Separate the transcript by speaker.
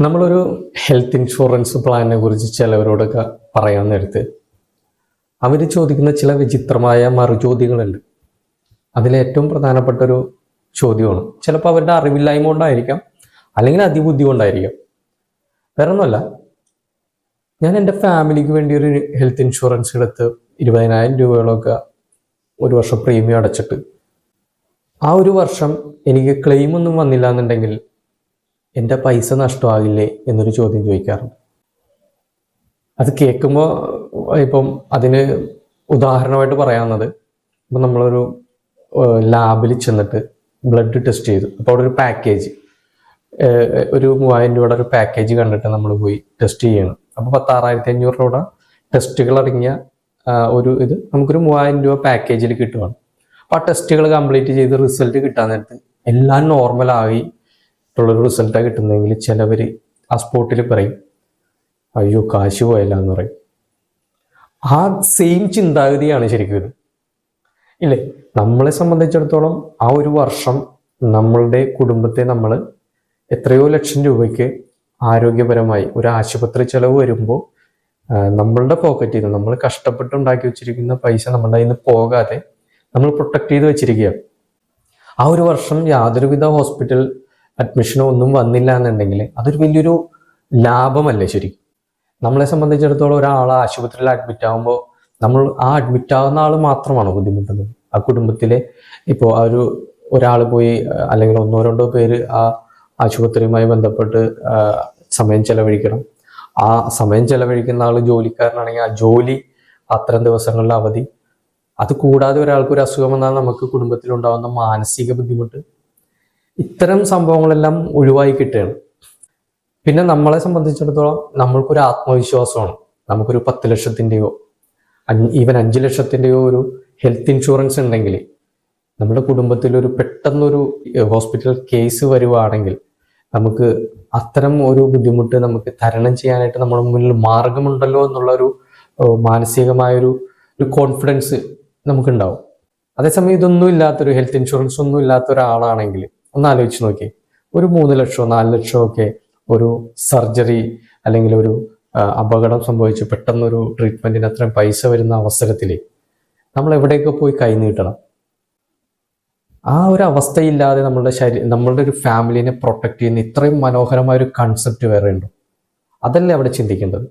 Speaker 1: നമ്മളൊരു health insurance പ്ലാനിനെ കുറിച്ച് ചിലവരോടൊക്കെ പറയാൻ നേരത്ത് അവർ ചോദിക്കുന്ന ചില വിചിത്രമായ മറുചോദ്യങ്ങളുണ്ട്. അതിലേറ്റവും പ്രധാനപ്പെട്ട ഒരു ചോദ്യമാണ്, ചിലപ്പോൾ അവരുടെ അറിവില്ലായ്മ കൊണ്ടായിരിക്കാം, അല്ലെങ്കിൽ അതിബുദ്ധി കൊണ്ടായിരിക്കാം. വേറെ ഒന്നുമല്ല, ഞാൻ എൻ്റെ ഫാമിലിക്ക് വേണ്ടി ഒരു ഹെൽത്ത് ഇൻഷുറൻസ് എടുത്ത് 20,000 രൂപകളൊക്കെ ഒരു വർഷം പ്രീമിയം അടച്ചിട്ട് ആ ഒരു വർഷം എനിക്ക് ക്ലെയിം ഒന്നും വന്നില്ല എന്നുണ്ടെങ്കിൽ എൻ്റെ പൈസ നഷ്ടമാകില്ലേ എന്നൊരു ചോദ്യം ചോദിക്കാറുണ്ട്. അത് കേൾക്കുമ്പോൾ ഇപ്പം അതിന് ഉദാഹരണമായിട്ട് പറയാവുന്നത്, ഇപ്പം നമ്മളൊരു ലാബിൽ ചെന്നിട്ട് ബ്ലഡ് ടെസ്റ്റ് ചെയ്തു. അപ്പോൾ അവിടെ ഒരു പാക്കേജ്, ഒരു 3,000 രൂപയുടെ ഒരു പാക്കേജ് കണ്ടിട്ട് നമ്മൾ പോയി ടെസ്റ്റ് ചെയ്യണം. അപ്പോൾ 16,500 രൂപ ടെസ്റ്റുകൾ അടങ്ങിയ ഒരു ഇത് നമുക്കൊരു 3,000 രൂപ പാക്കേജിൽ കിട്ടുവാണ്. അപ്പോൾ ആ ടെസ്റ്റുകൾ കംപ്ലീറ്റ് ചെയ്ത് റിസൾട്ട് കിട്ടാൻ നേരത്ത് എല്ലാം നോർമലായി ഉള്ളൊരു റിസൾട്ടാണ് കിട്ടുന്നതെങ്കിൽ ചിലവർ ആ സ്പോട്ടിൽ പറയും, അയ്യോ കാശ് പോയല്ല എന്ന് പറയും. ആ സെയിം ചിന്താഗതിയാണ് ശരിക്കും ഇത്, ഇല്ലേ? നമ്മളെ സംബന്ധിച്ചിടത്തോളം ആ ഒരു വർഷം നമ്മളുടെ കുടുംബത്തെ നമ്മൾ എത്രയോ ലക്ഷം രൂപയ്ക്ക് ആരോഗ്യപരമായി ഒരു ആശുപത്രി ചെലവ് വരുമ്പോൾ നമ്മളുടെ പോക്കറ്റിൽ നിന്ന് നമ്മൾ കഷ്ടപ്പെട്ടുണ്ടാക്കി വെച്ചിരിക്കുന്ന പൈസ നമ്മളുടെ കയ്യിൽ നിന്ന് പോകാതെ നമ്മൾ പ്രൊട്ടക്ട് ചെയ്ത് വെച്ചിരിക്കുകയാണ്. ആ ഒരു വർഷം യാതൊരുവിധ ഹോസ്പിറ്റൽ അഡ്മിഷനോ ഒന്നും വന്നില്ല എന്നുണ്ടെങ്കിൽ അതൊരു വലിയൊരു ലാഭമല്ലേ ശരിക്കും? നമ്മളെ സംബന്ധിച്ചിടത്തോളം ഒരാൾ ആശുപത്രിയിൽ അഡ്മിറ്റ് ആകുമ്പോൾ നമ്മൾ ആ അഡ്മിറ്റ് ആകുന്ന ആൾ മാത്രമാണ് ബുദ്ധിമുട്ടുന്നത്. ആ കുടുംബത്തിലെ ഇപ്പോൾ ആ ഒരാൾ പോയി അല്ലെങ്കിൽ 1-2 പേര് ആ ആശുപത്രിയുമായി ബന്ധപ്പെട്ട് സമയം ചെലവഴിക്കണം. ആ സമയം ചെലവഴിക്കുന്ന ആൾ ജോലിക്കാരനാണെങ്കിൽ ആ ജോലി, അത്തരം ദിവസങ്ങളിലെ അവധി, അത് കൂടാതെ ഒരാൾക്ക് ഒരു അസുഖം വന്നാൽ നമുക്ക് കുടുംബത്തിലുണ്ടാകുന്ന മാനസിക ബുദ്ധിമുട്ട്, ഇത്തരം സംഭവങ്ങളെല്ലാം ഒഴിവായി കിട്ടുകയാണ്. പിന്നെ നമ്മളെ സംബന്ധിച്ചിടത്തോളം നമ്മൾക്കൊരു ആത്മവിശ്വാസമാണ്. നമുക്കൊരു 10 ലക്ഷത്തിൻ്റെയോ ഈവൻ 5 ലക്ഷത്തിൻ്റെയോ ഒരു ഹെൽത്ത് ഇൻഷുറൻസ് ഉണ്ടെങ്കിൽ നമ്മുടെ കുടുംബത്തിലൊരു പെട്ടെന്നൊരു ഹോസ്പിറ്റൽ കേസ് വരുവാണെങ്കിൽ നമുക്ക് അത്തരം ഒരു ബുദ്ധിമുട്ട് നമുക്ക് തരണം ചെയ്യാനായിട്ട് നമ്മുടെ മുന്നിൽ മാർഗമുണ്ടല്ലോ എന്നുള്ളൊരു മാനസികമായൊരു കോൺഫിഡൻസ് നമുക്കുണ്ടാവും. അതേസമയം ഇതൊന്നും ഇല്ലാത്തൊരു ഹെൽത്ത് ഇൻഷുറൻസ് ഒന്നും ഇല്ലാത്ത ഒരാളാണെങ്കിൽ ഒന്ന് ആലോചിച്ച് നോക്കി, ഒരു 3 ലക്ഷമോ 4 ലക്ഷമോ ഒക്കെ ഒരു സർജറി അല്ലെങ്കിൽ ഒരു അപകടം സംഭവിച്ച് പെട്ടെന്നൊരു ട്രീറ്റ്മെൻറ്റിന് അത്രയും പൈസ വരുന്ന അവസരത്തിൽ നമ്മൾ എവിടെയൊക്കെ പോയി കൈ നീട്ടണം? ആ ഒരു അവസ്ഥയില്ലാതെ നമ്മളുടെ ഒരു ഫാമിലിനെ പ്രൊട്ടക്ട് ചെയ്യുന്ന ഇത്രയും മനോഹരമായ ഒരു കൺസെപ്റ്റ് വേറെ ഉണ്ടോ? അതല്ലേ അവിടെ ചിന്തിക്കേണ്ടത്.